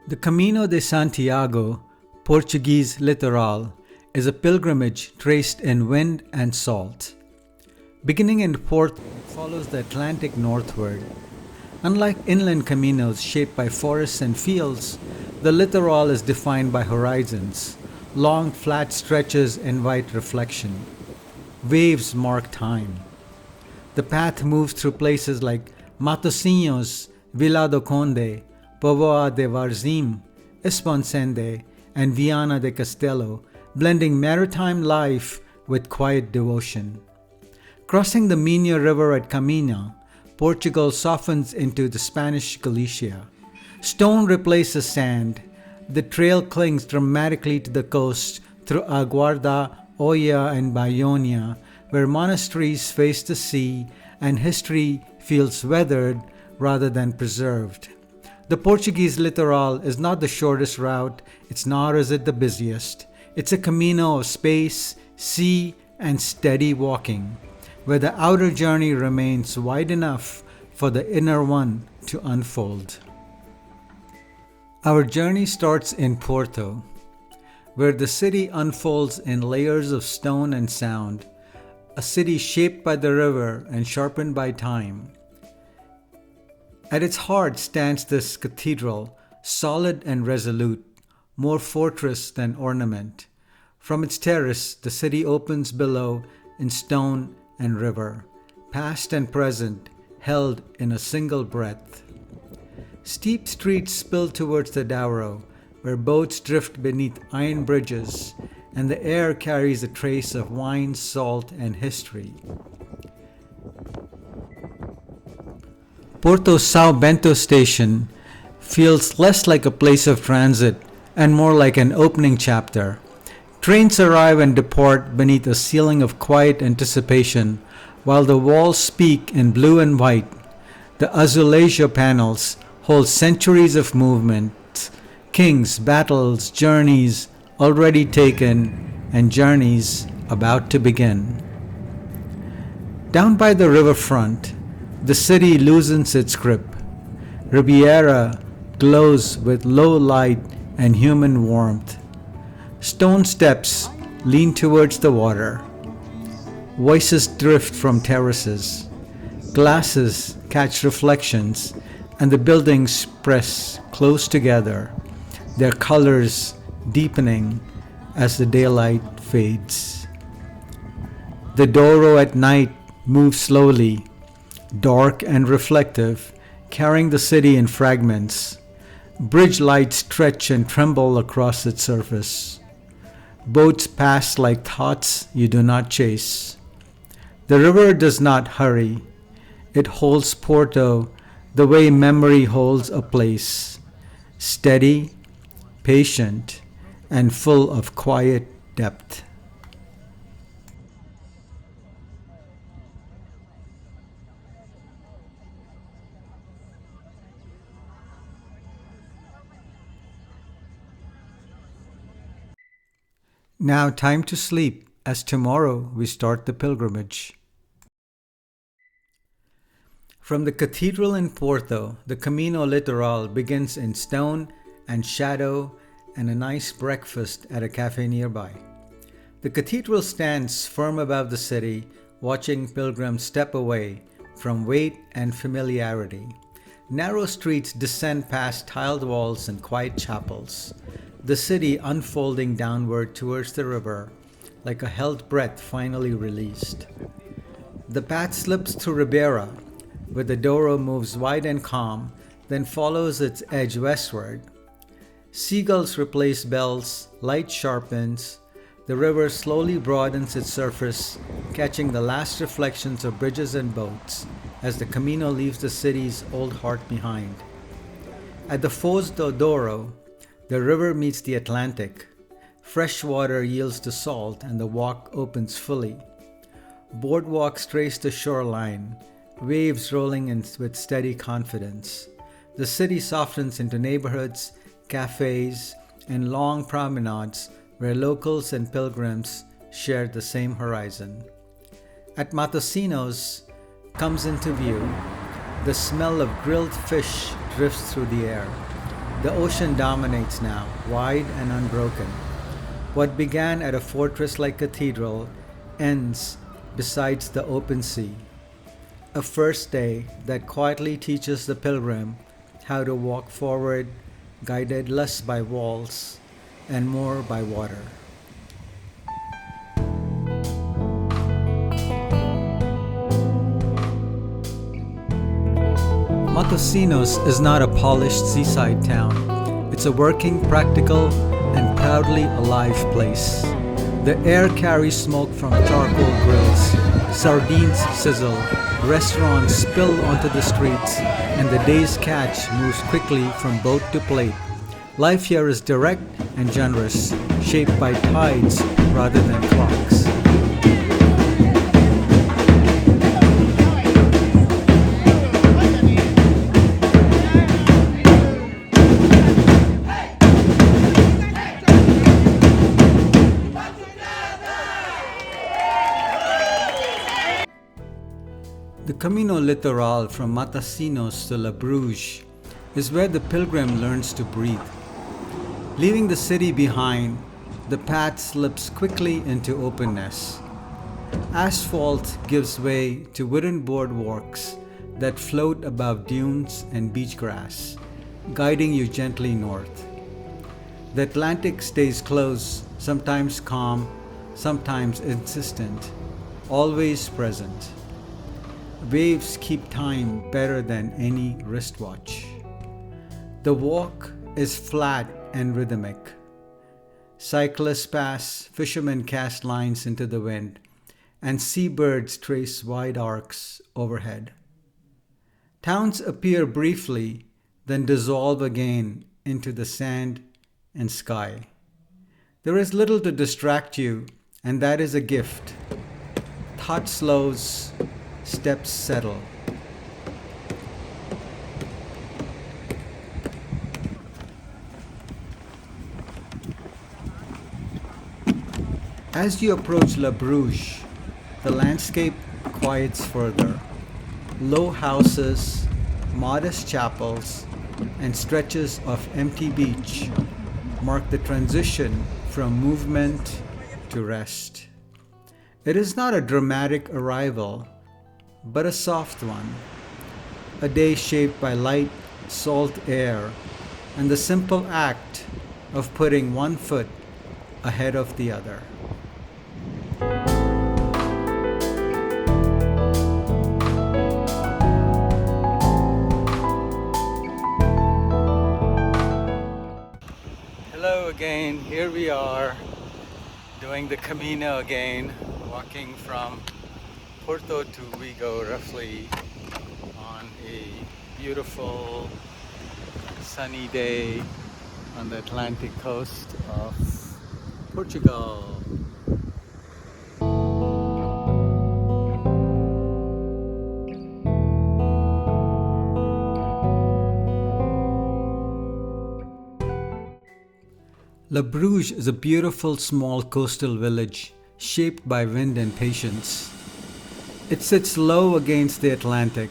The Camino de Santiago, Portugués Litoral, is a pilgrimage traced in wind and salt. Beginning in Porto, it follows the Atlantic northward. Unlike inland caminos shaped by forests and fields, the littoral is defined by horizons. Long, flat stretches invite reflection. Waves mark time. The path moves through places like Matosinhos, Vila do Conde, Póvoa de Varzim, Esponcende, and Viana de Castelo, blending maritime life with quiet devotion. Crossing the Minho River at Camino, Portugal softens into the Spanish Galicia. Stone replaces sand. The trail clings dramatically to the coast through A Guarda, Oia, and Baiona, where monasteries face the sea and history feels weathered rather than preserved. The Portuguese Litoral is not the shortest route, it's nor is it the busiest. It's a camino of space, sea, and steady walking, where the outer journey remains wide enough for the inner one to unfold. Our journey starts in Porto, where the city unfolds in layers of stone and sound, a city shaped by the river and sharpened by time. At its heart stands this cathedral, solid and resolute, more fortress than ornament. From its terrace, the city opens below in stone and river, past and present, held in a single breath. Steep streets spill towards the Douro, where boats drift beneath iron bridges, and the air carries a trace of wine, salt, and history. Porto's São Bento station feels less like a place of transit and more like an opening chapter. Trains arrive and depart beneath a ceiling of quiet anticipation, while the walls speak in blue and white. The azulejo panels hold centuries of movement, kings, battles, journeys already taken, and journeys about to begin. Down by the riverfront, the city loosens its grip. Ribeira glows with low light and human warmth. Stone steps lean towards the water. Voices drift from terraces. Glasses catch reflections, and the buildings press close together, their colors deepening as the daylight fades. The Douro at night moves slowly, dark and reflective, carrying the city in fragments. Bridge lights stretch and tremble across its surface. Boats pass like thoughts you do not chase. The river does not hurry. It holds Porto the way memory holds a place, steady, patient, and full of quiet depth. Now time to sleep, as tomorrow we start the pilgrimage. From the cathedral in Porto, the Camino Litoral begins in stone and shadow and a nice breakfast at a cafe nearby. The cathedral stands firm above the city, watching pilgrims step away from weight and familiarity. Narrow streets descend past tiled walls and quiet chapels, the city unfolding downward towards the river like a held breath finally released. The path slips through Ribeira, where the Douro moves wide and calm, then follows its edge westward. Seagulls replace bells, light sharpens, the river slowly broadens its surface, catching the last reflections of bridges and boats as the Camino leaves the city's old heart behind. At the Foz do Douro, the river meets the Atlantic. Fresh water yields to salt and the walk opens fully. Boardwalks trace the shoreline, waves rolling in with steady confidence. The city softens into neighborhoods, cafes, and long promenades where locals and pilgrims share the same horizon. At Matosinhos comes into view. The smell of grilled fish drifts through the air. The ocean dominates now, wide and unbroken. What began at a fortress like cathedral ends beside the open sea. A first day that quietly teaches the pilgrim how to walk forward, guided less by walls and more by water. Matosinhos is not a polished seaside town. It's a working, practical, and proudly alive place. The air carries smoke from charcoal grills, sardines sizzle, restaurants spill onto the streets, and the day's catch moves quickly from boat to plate. Life here is direct and generous, shaped by tides rather than clocks. The Camino Litoral from Matosinhos to Labruge is where the pilgrim learns to breathe. Leaving the city behind, the path slips quickly into openness. Asphalt gives way to wooden boardwalks that float above dunes and beach grass, guiding you gently north. The Atlantic stays close, sometimes calm, sometimes insistent, always present. Waves keep time better than any wristwatch. The walk is flat and rhythmic. Cyclists pass, fishermen cast lines into the wind, and seabirds trace wide arcs overhead. Towns appear briefly, then dissolve again into the sand and sky. There is little to distract you, and that is a gift. Thought slows, steps settle. As you approach Labruge, the landscape quiets further. Low houses, modest chapels, and stretches of empty beach mark the transition from movement to rest. It is not a dramatic arrival, but a soft one. A day shaped by light, salt air, and the simple act of putting one foot ahead of the other. Hello again, here we are doing the Camino again, walking from Porto to Vigo roughly on a beautiful sunny day on the Atlantic coast of Portugal. Labruge is a beautiful small coastal village shaped by wind and patience. It sits low against the Atlantic,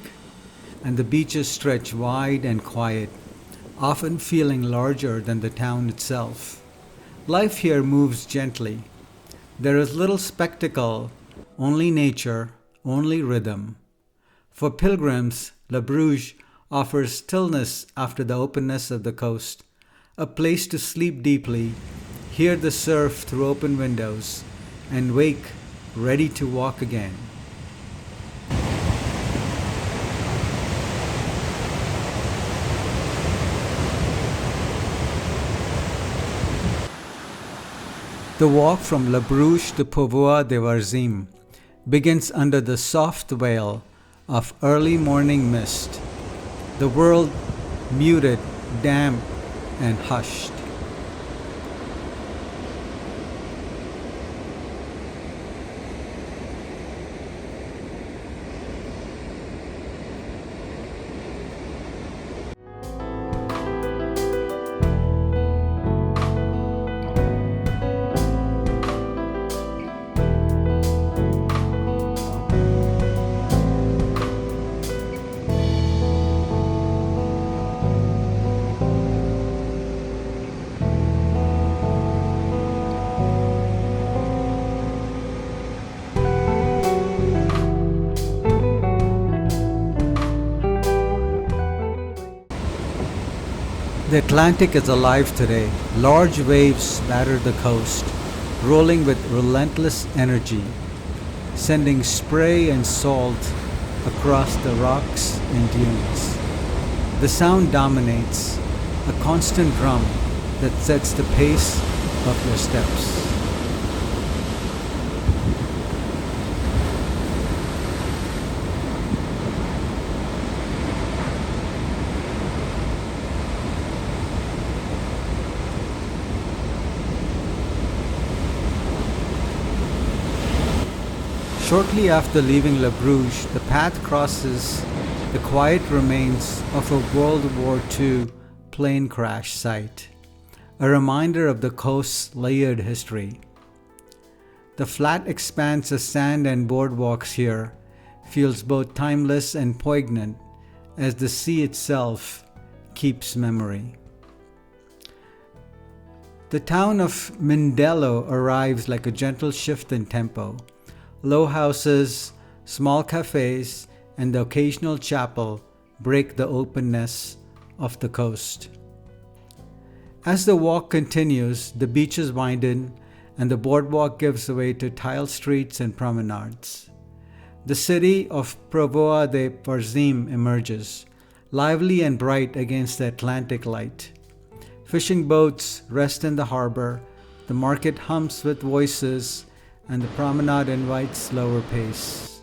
and the beaches stretch wide and quiet, often feeling larger than the town itself. Life here moves gently. There is little spectacle, only nature, only rhythm. For pilgrims, Labruge offers stillness after the openness of the coast, a place to sleep deeply, hear the surf through open windows, and wake ready to walk again. The walk from Labruge to Póvoa de Varzim begins under the soft veil of early morning mist, the world muted, damp, and hushed. The Atlantic is alive today. Large waves batter the coast, rolling with relentless energy, sending spray and salt across the rocks and dunes. The sound dominates, a constant drum that sets the pace of your steps. Shortly after leaving Labruge, the path crosses the quiet remains of a World War II plane crash site, a reminder of the coast's layered history. The flat expanse of sand and boardwalks here feels both timeless and poignant as the sea itself keeps memory. The town of Mindelo arrives like a gentle shift in tempo. Low houses, small cafes, and the occasional chapel break the openness of the coast. As the walk continues, the beaches widen and the boardwalk gives way to tiled streets and promenades. The city of Póvoa de Varzim emerges, lively and bright against the Atlantic light. Fishing boats rest in the harbor, the market hums with voices, and the promenade invites slower pace.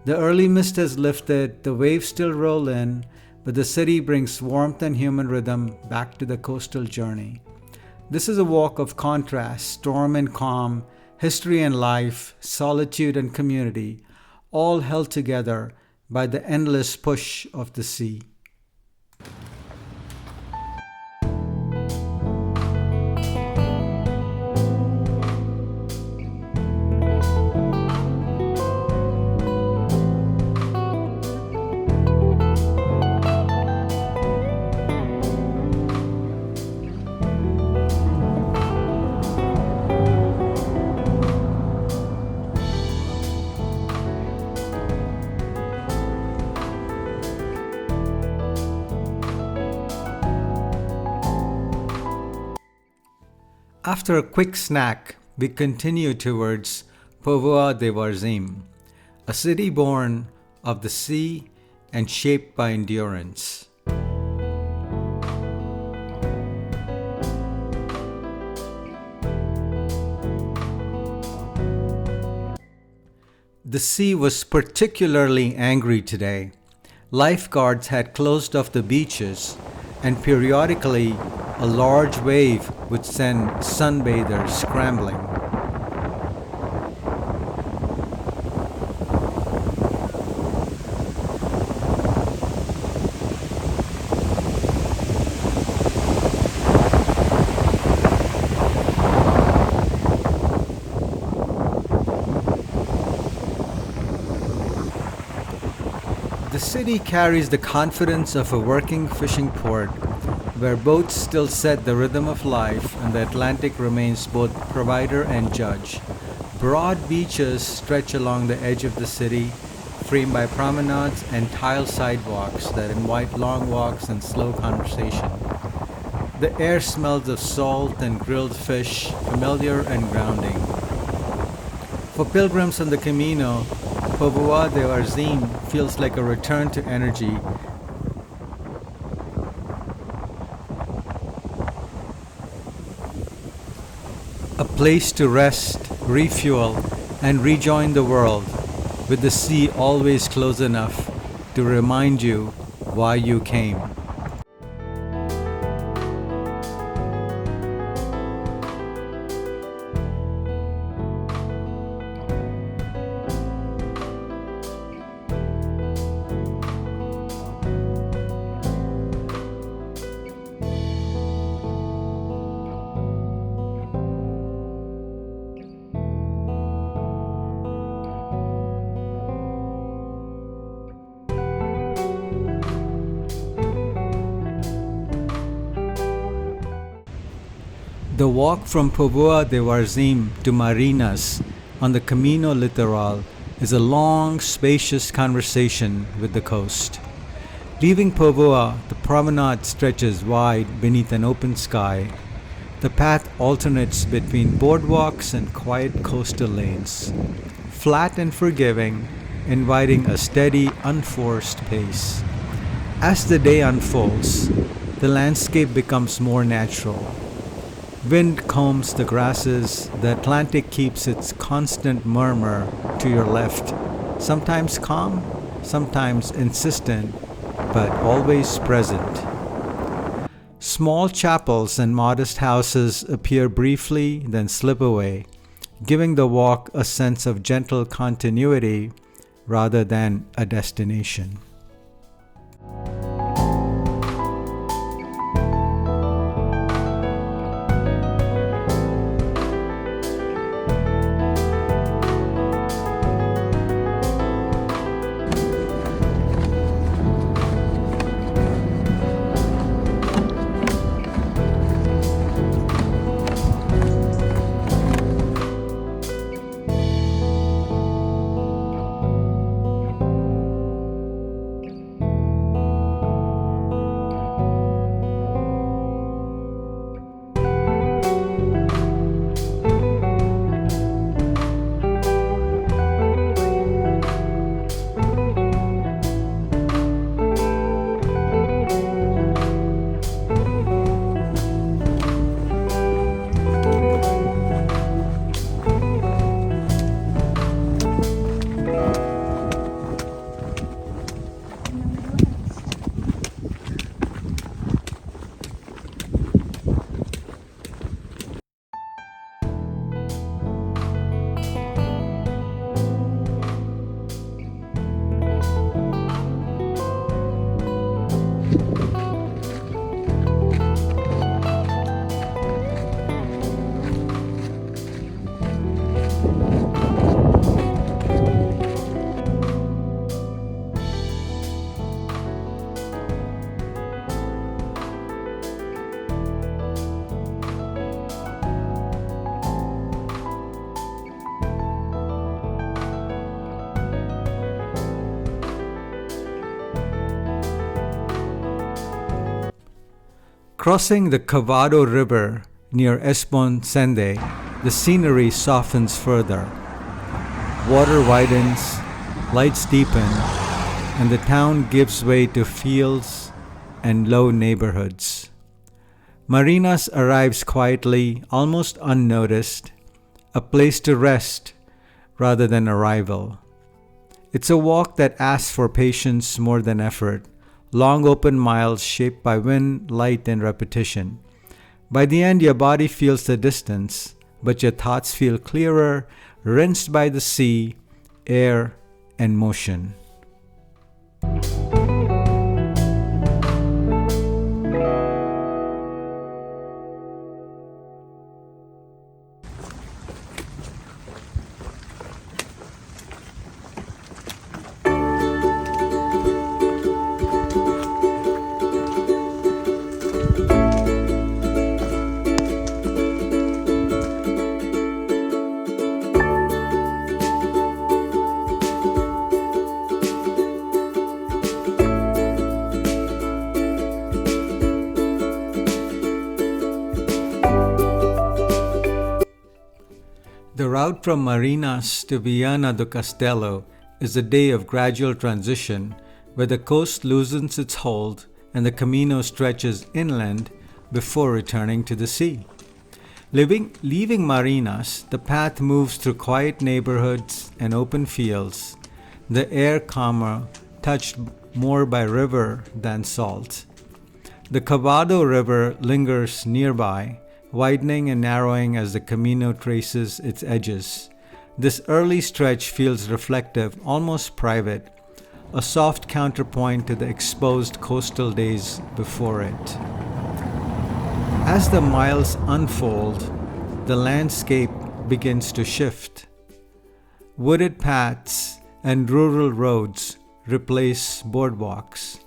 The early mist has lifted, the waves still roll in, but the city brings warmth and human rhythm back to the coastal journey. This is a walk of contrast, storm and calm, history and life, solitude and community, all held together by the endless push of the sea. After a quick snack, we continue towards Póvoa de Varzim, a city born of the sea and shaped by endurance. The sea was particularly angry today. Lifeguards had closed off the beaches, and periodically a large wave would send sunbathers scrambling. The city carries the confidence of a working fishing port, where boats still set the rhythm of life and the Atlantic remains both provider and judge. Broad beaches stretch along the edge of the city, framed by promenades and tiled sidewalks that invite long walks and slow conversation. The air smells of salt and grilled fish, familiar and grounding. For pilgrims on the Camino, Póvoa de Varzim feels like a return to energy. A place to rest, refuel, and rejoin the world, with the sea always close enough to remind you why you came. The walk from Póvoa de Varzim to Marinhas on the Camino Litoral is a long, spacious conversation with the coast. Leaving Póvoa, the promenade stretches wide beneath an open sky. The path alternates between boardwalks and quiet coastal lanes, flat and forgiving, inviting a steady, unforced pace. As the day unfolds, the landscape becomes more natural. Wind combs the grasses, the Atlantic keeps its constant murmur to your left, sometimes calm, sometimes insistent, but always present. Small chapels and modest houses appear briefly, then slip away, giving the walk a sense of gentle continuity rather than a destination. Crossing the Cavado River near Esponcende, the scenery softens further. Water widens, lights deepen, and the town gives way to fields and low neighborhoods. Marinhas arrives quietly, almost unnoticed, a place to rest rather than arrival. It's a walk that asks for patience more than effort. Long open miles shaped by wind, light, and repetition. By the end, your body feels the distance, but your thoughts feel clearer, rinsed by the sea, air, and motion. The route from Marinhas to Viana do Castelo is a day of gradual transition where the coast loosens its hold and the Camino stretches inland before returning to the sea. Leaving Marinhas, the path moves through quiet neighborhoods and open fields, the air calmer, touched more by river than salt. The Cavado River lingers nearby, widening and narrowing as the Camino traces its edges. This early stretch feels reflective, almost private, a soft counterpoint to the exposed coastal days before it. As the miles unfold, the landscape begins to shift. Wooded paths and rural roads replace boardwalks.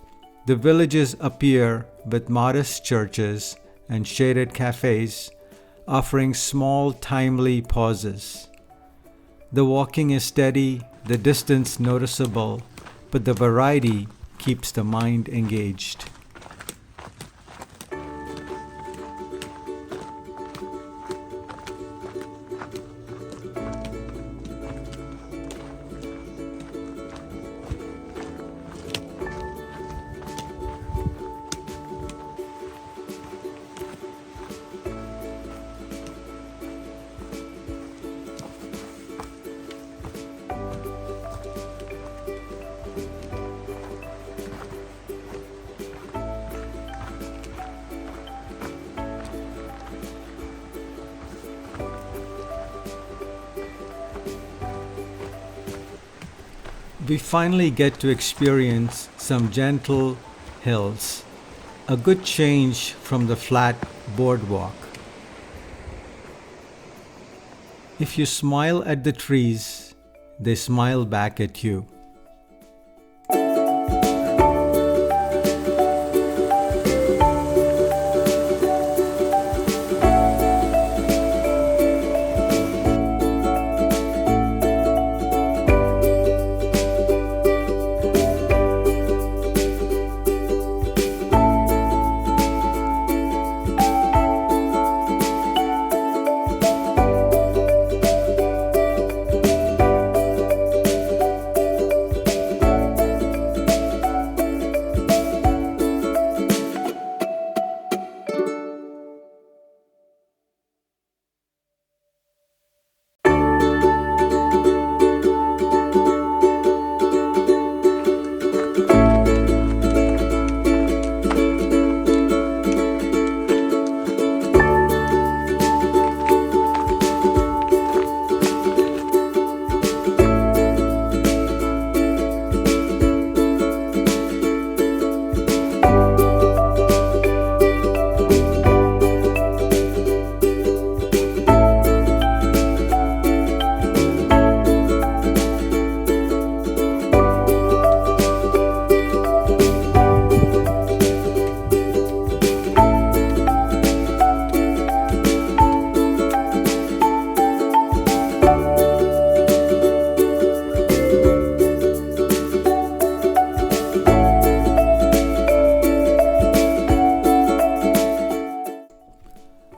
The villages appear with modest churches and shaded cafes, offering small, timely pauses. The walking is steady, the distance noticeable, but the variety keeps the mind engaged. We finally get to experience some gentle hills, a good change from the flat boardwalk. If you smile at the trees, they smile back at you.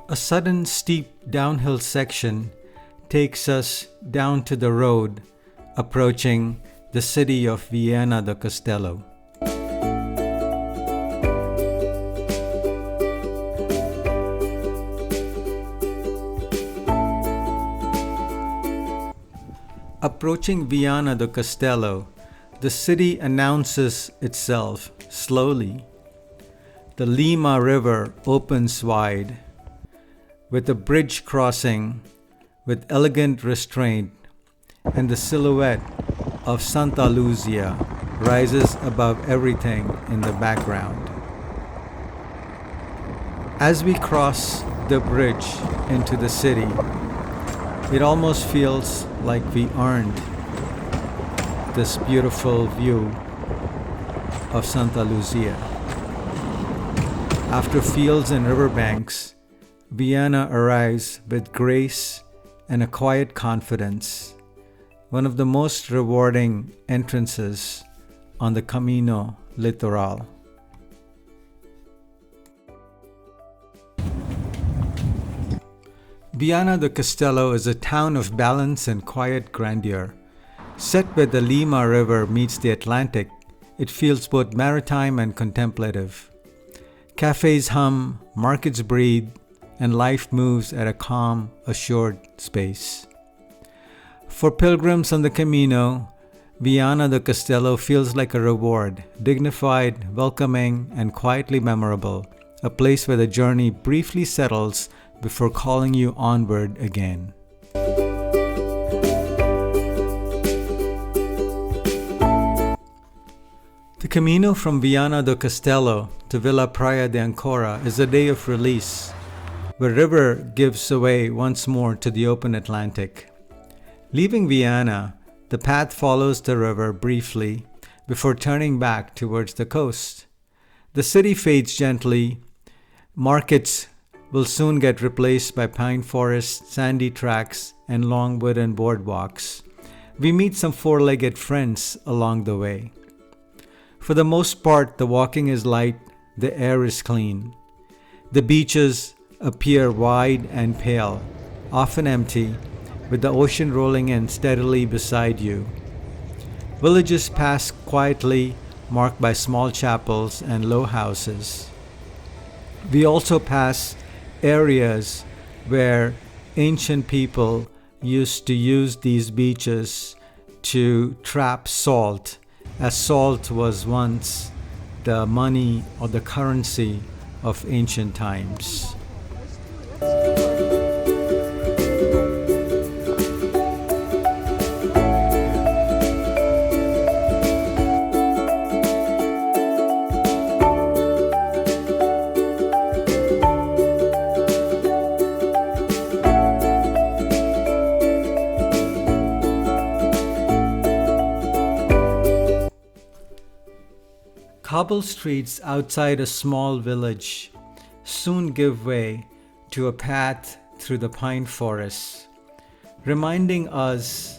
A sudden steep downhill section takes us down to the road approaching the city of Viana do Castelo. Approaching Viana do Castelo, the city announces itself slowly. The Lima River opens wide, with a bridge crossing with elegant restraint, and the silhouette of Santa Luzia rises above everything in the background. As we cross the bridge into the city, it almost feels like we earned this beautiful view of Santa Luzia. After fields and riverbanks, Viana arrives with grace and a quiet confidence, one of the most rewarding entrances on the Camino Litoral. Viana do Castelo is a town of balance and quiet grandeur. Set where the Lima River meets the Atlantic, it feels both maritime and contemplative. Cafes hum, markets breathe, and life moves at a calm, assured pace. For pilgrims on the Camino, Viana do Castelo feels like a reward, dignified, welcoming, and quietly memorable, a place where the journey briefly settles before calling you onward again. The Camino from Viana do Castelo to Vila Praia de Âncora is a day of release, where river gives away once more to the open Atlantic. Leaving Viana, the path follows the river briefly before turning back towards the coast. The city fades gently. Markets will soon get replaced by pine forests, sandy tracks, and long wooden boardwalks. We meet some four-legged friends along the way. For the most part, the walking is light, the air is clean. The beaches appear wide and pale, often empty, with the ocean rolling in steadily beside you. Villages pass quietly, marked by small chapels and low houses. We also pass areas where ancient people used to use these beaches to trap salt, as salt was once the money or the currency of ancient times. Cobble streets outside a small village soon give way to a path through the pine forests, reminding us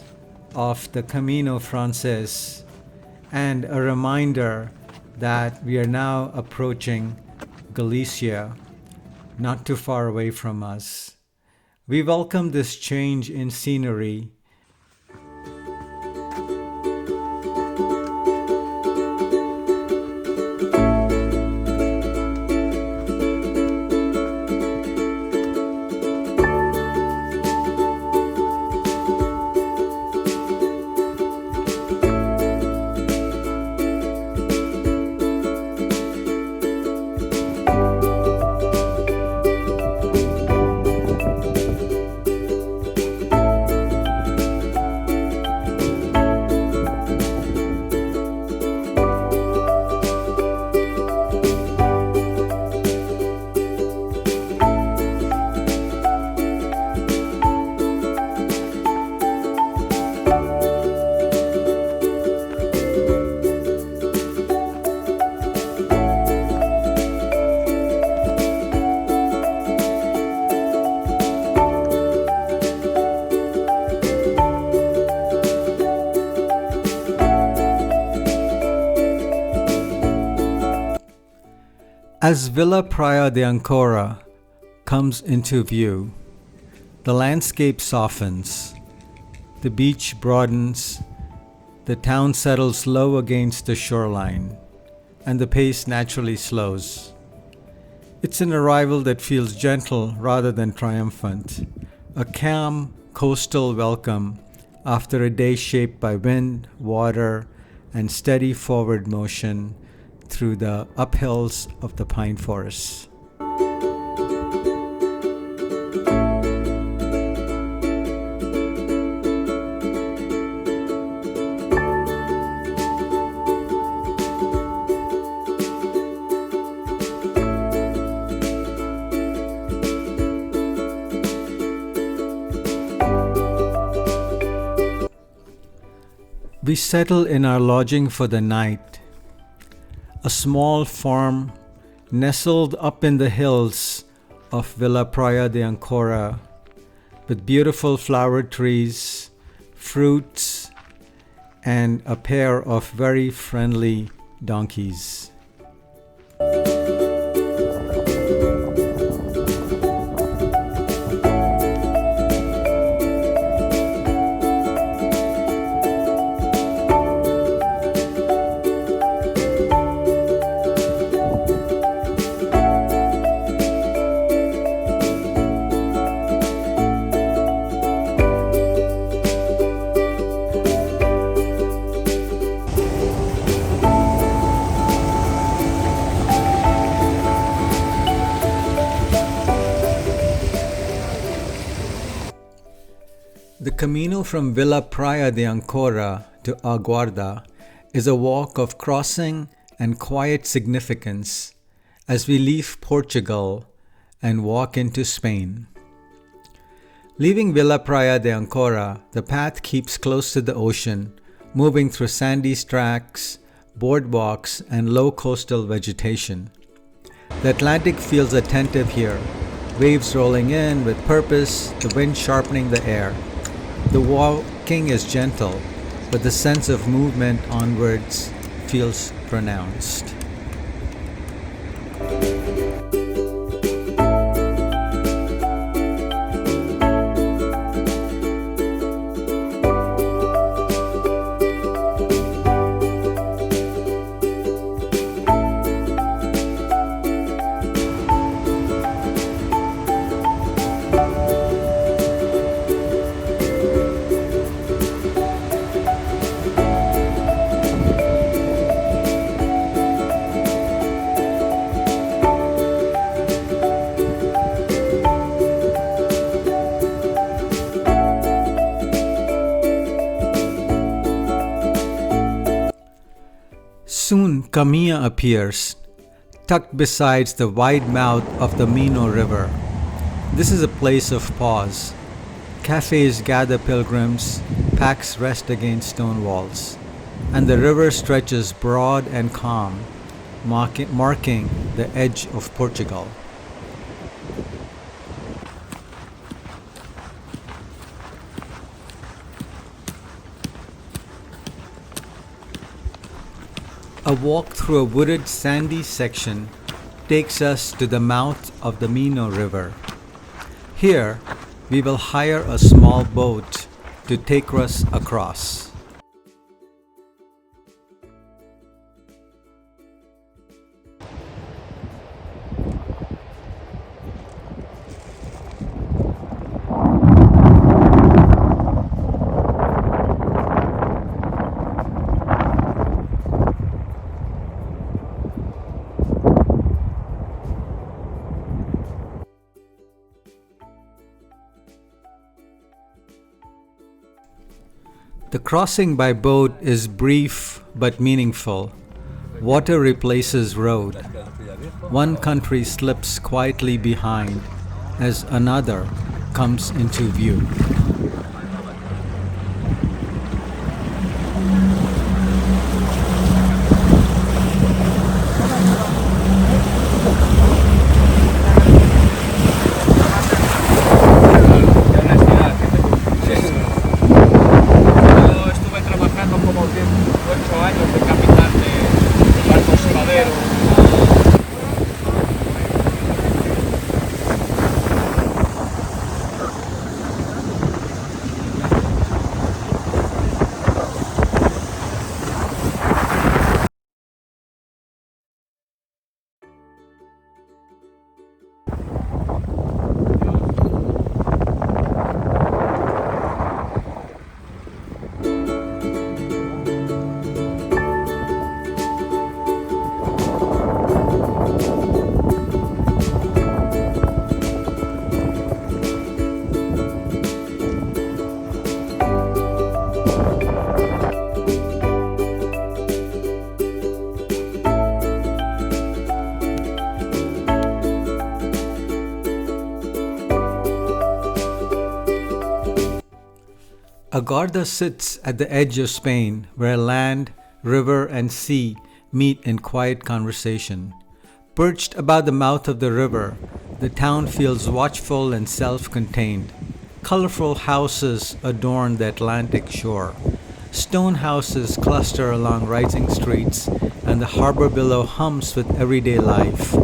of the Camino Frances and a reminder that we are now approaching Galicia, not too far away from us. We welcome this change in scenery. As Villa Praia de Âncora comes into view, the landscape softens, the beach broadens, the town settles low against the shoreline, and the pace naturally slows. It's an arrival that feels gentle rather than triumphant, a calm coastal welcome after a day shaped by wind, water, and steady forward motion through the uphills of the pine forests. We settle in our lodging for the night, a small farm nestled up in the hills of Villa Praia de Âncora, with beautiful flower trees, fruits, and a pair of very friendly donkeys. The Camino from Villa Praia de Âncora to A Guarda is a walk of crossing and quiet significance as we leave Portugal and walk into Spain. Leaving Villa Praia de Âncora, the path keeps close to the ocean, moving through sandy tracks, boardwalks, and low coastal vegetation. The Atlantic feels attentive here, waves rolling in with purpose, the wind sharpening the air. The walking is gentle, but the sense of movement onwards feels pronounced. Soon Camilla appears, tucked beside the wide mouth of the Mino River. This is a place of pause. Cafes gather pilgrims, packs rest against stone walls, and the river stretches broad and calm, marking the edge of Portugal. A walk through a wooded sandy section takes us to the mouth of the Mino River. Here, we will hire a small boat to take us across. The crossing by boat is brief but meaningful. Water replaces road. One country slips quietly behind as another comes into view. A Guarda sits at the edge of Spain, where land, river, and sea meet in quiet conversation. Perched above the mouth of the river, the town feels watchful and self-contained. Colorful houses adorn the Atlantic shore. Stone houses cluster along rising streets, and the harbor below hums with everyday life.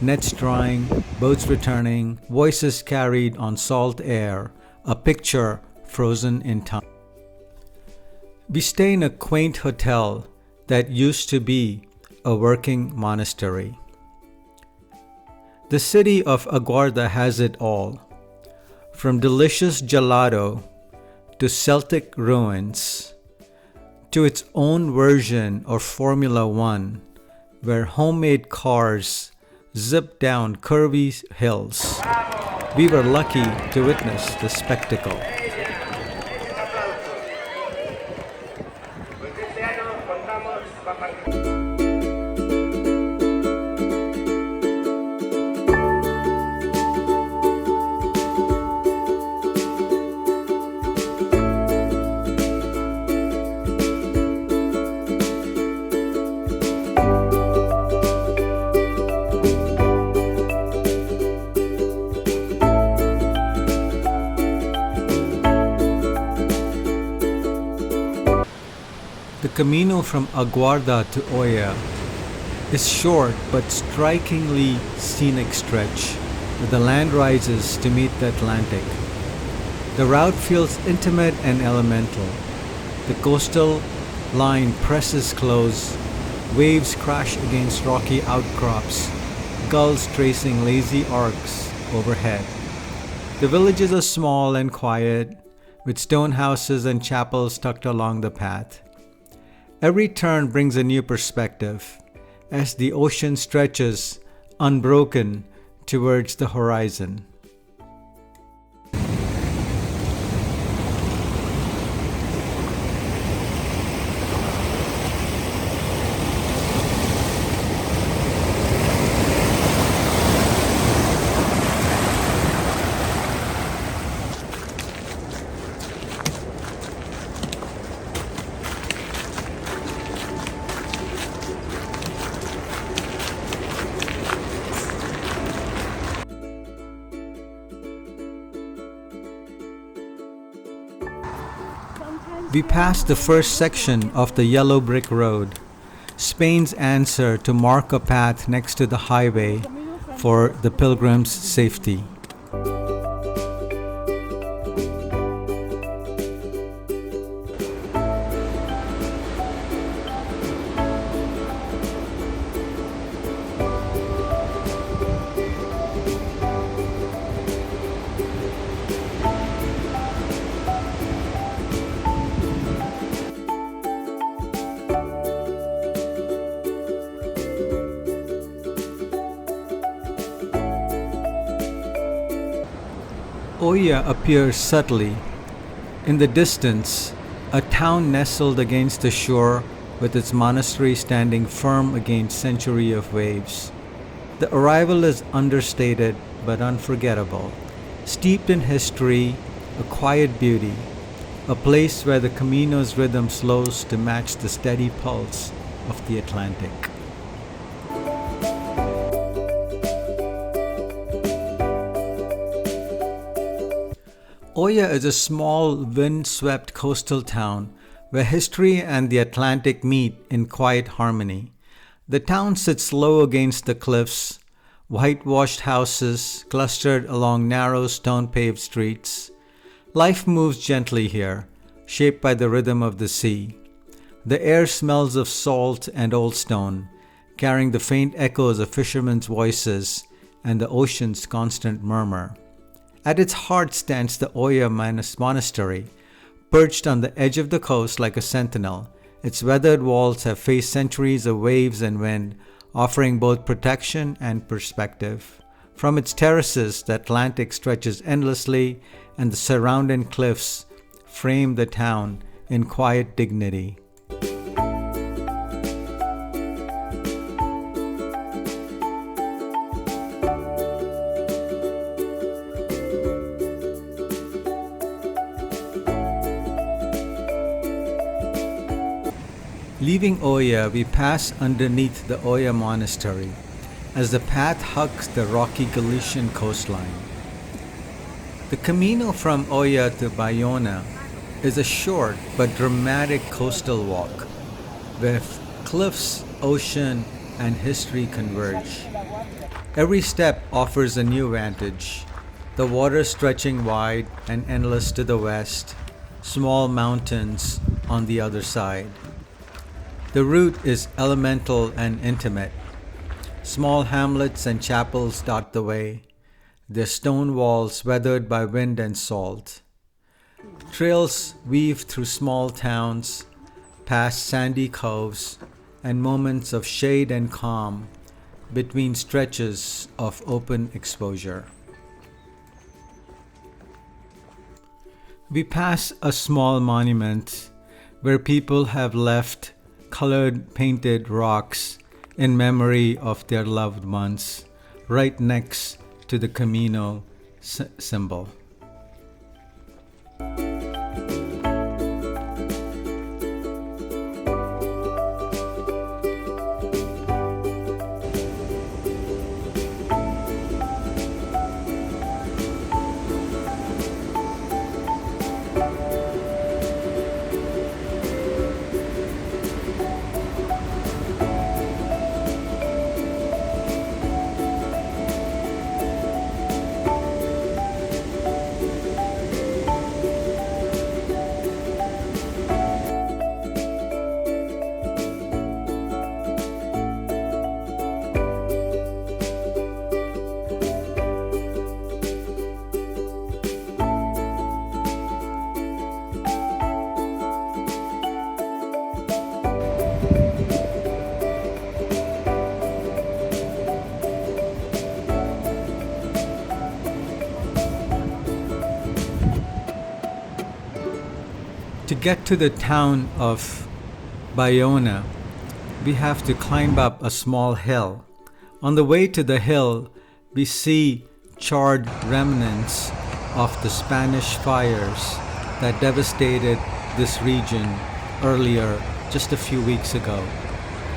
Nets drying, boats returning, voices carried on salt air, a picture frozen in time. We stay in a quaint hotel that used to be a working monastery. The city of A Guarda has it all, from delicious gelato to Celtic ruins, to its own version of Formula One, where homemade cars zip down curvy hills. We were lucky to witness the spectacle. Camino from A Guarda to Oia is short but strikingly scenic stretch where the land rises to meet the Atlantic. The route feels intimate and elemental. The coastal line presses close, waves crash against rocky outcrops, gulls tracing lazy arcs overhead. The villages are small and quiet, with stone houses and chapels tucked along the path. Every turn brings a new perspective as the ocean stretches unbroken towards the horizon. We passed the first section of the yellow brick road, Spain's answer to mark a path next to the highway for the pilgrims' safety. Oia appears subtly. In the distance, a town nestled against the shore with its monastery standing firm against centuries of waves. The arrival is understated but unforgettable. Steeped in history, a quiet beauty, a place where the Camino's rhythm slows to match the steady pulse of the Atlantic. Oia is a small, wind-swept coastal town where history and the Atlantic meet in quiet harmony. The town sits low against the cliffs, whitewashed houses clustered along narrow stone-paved streets. Life moves gently here, shaped by the rhythm of the sea. The air smells of salt and old stone, carrying the faint echoes of fishermen's voices and the ocean's constant murmur. At its heart stands the Oia Monastery, perched on the edge of the coast like a sentinel. Its weathered walls have faced centuries of waves and wind, offering both protection and perspective. From its terraces, the Atlantic stretches endlessly, and the surrounding cliffs frame the town in quiet dignity. Leaving Oia, we pass underneath the Oia Monastery as the path hugs the rocky Galician coastline. The Camino from Oia to Baiona is a short but dramatic coastal walk where cliffs, ocean, and history converge. Every step offers a new vantage, the water stretching wide and endless to the west, small mountains on the other side. The route is elemental and intimate. Small hamlets and chapels dot the way, their stone walls weathered by wind and salt. Trails weave through small towns, past sandy coves, and moments of shade and calm between stretches of open exposure. We pass a small monument where people have left colored painted rocks in memory of their loved ones, right next to the Camino symbol. To get to the town of Baiona, we have to climb up a small hill. On the way to the hill, we see charred remnants of the Spanish fires that devastated this region earlier, just a few weeks ago.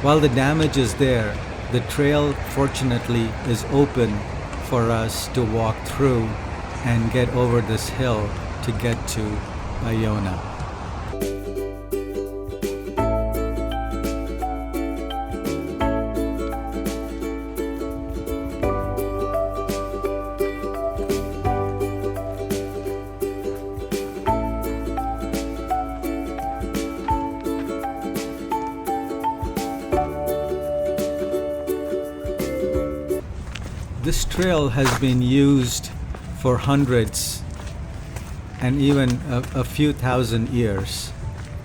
While the damage is there, the trail fortunately is open for us to walk through and get over this hill to get to Baiona. This trail has been used for hundreds and even a few thousand years.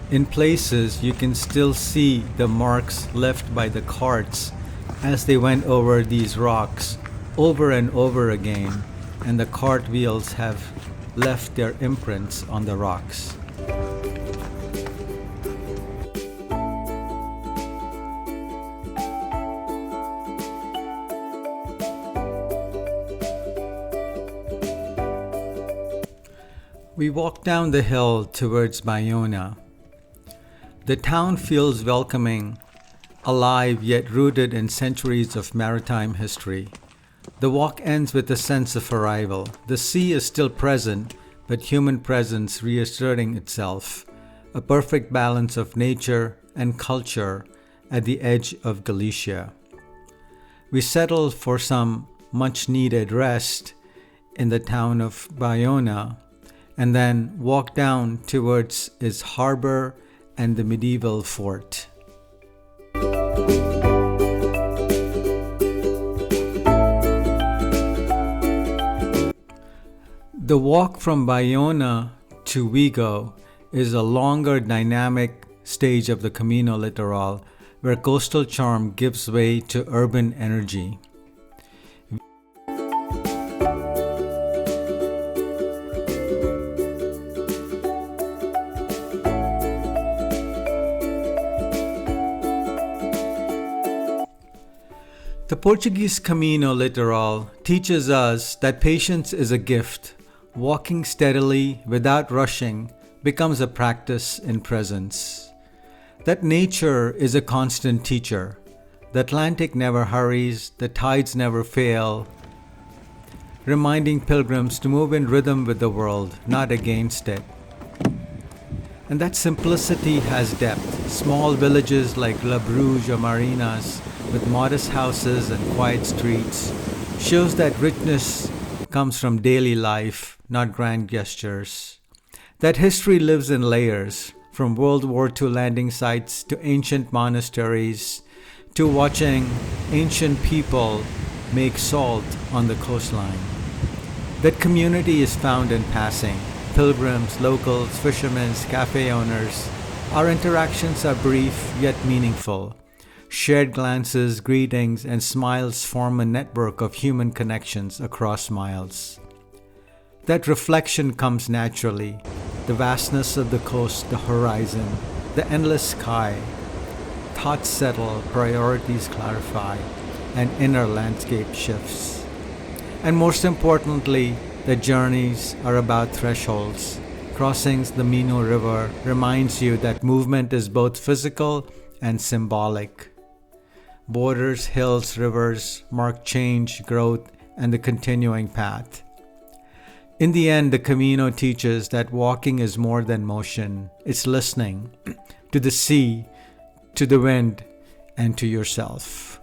In places, you can still see the marks left by the carts as they went over these rocks over and over again, and the cart wheels have left their imprints on the rocks. We walk down the hill towards Baiona. The town feels welcoming, alive yet rooted in centuries of maritime history. The walk ends with a sense of arrival. The sea is still present, but human presence reasserting itself, a perfect balance of nature and culture at the edge of Galicia. We settle for some much-needed rest in the town of Baiona, and then walk down towards its harbor and the medieval fort. The walk from Baiona to Vigo is a longer dynamic stage of the Camino Litoral, where coastal charm gives way to urban energy. The Portuguese Camino Litoral teaches us that patience is a gift. Walking steadily without rushing becomes a practice in presence. That nature is a constant teacher. The Atlantic never hurries, the tides never fail, reminding pilgrims to move in rhythm with the world, not against it. And that simplicity has depth. Small villages like Labruge or Marinhas, with modest houses and quiet streets, shows that richness comes from daily life, not grand gestures. That history lives in layers, from World War II landing sites to ancient monasteries, to watching ancient people make salt on the coastline. That community is found in passing. Pilgrims, locals, fishermen, cafe owners. Our interactions are brief yet meaningful. Shared glances, greetings, and smiles form a network of human connections across miles. That reflection comes naturally. The vastness of the coast, the horizon, the endless sky. Thoughts settle, priorities clarify, and inner landscape shifts. And most importantly, the journeys are about thresholds. Crossing the Mino River reminds you that movement is both physical and symbolic. Borders, hills, rivers mark change, growth, and the continuing path. In the end, the Camino teaches that walking is more than motion. It's listening to the sea, to the wind, and to yourself.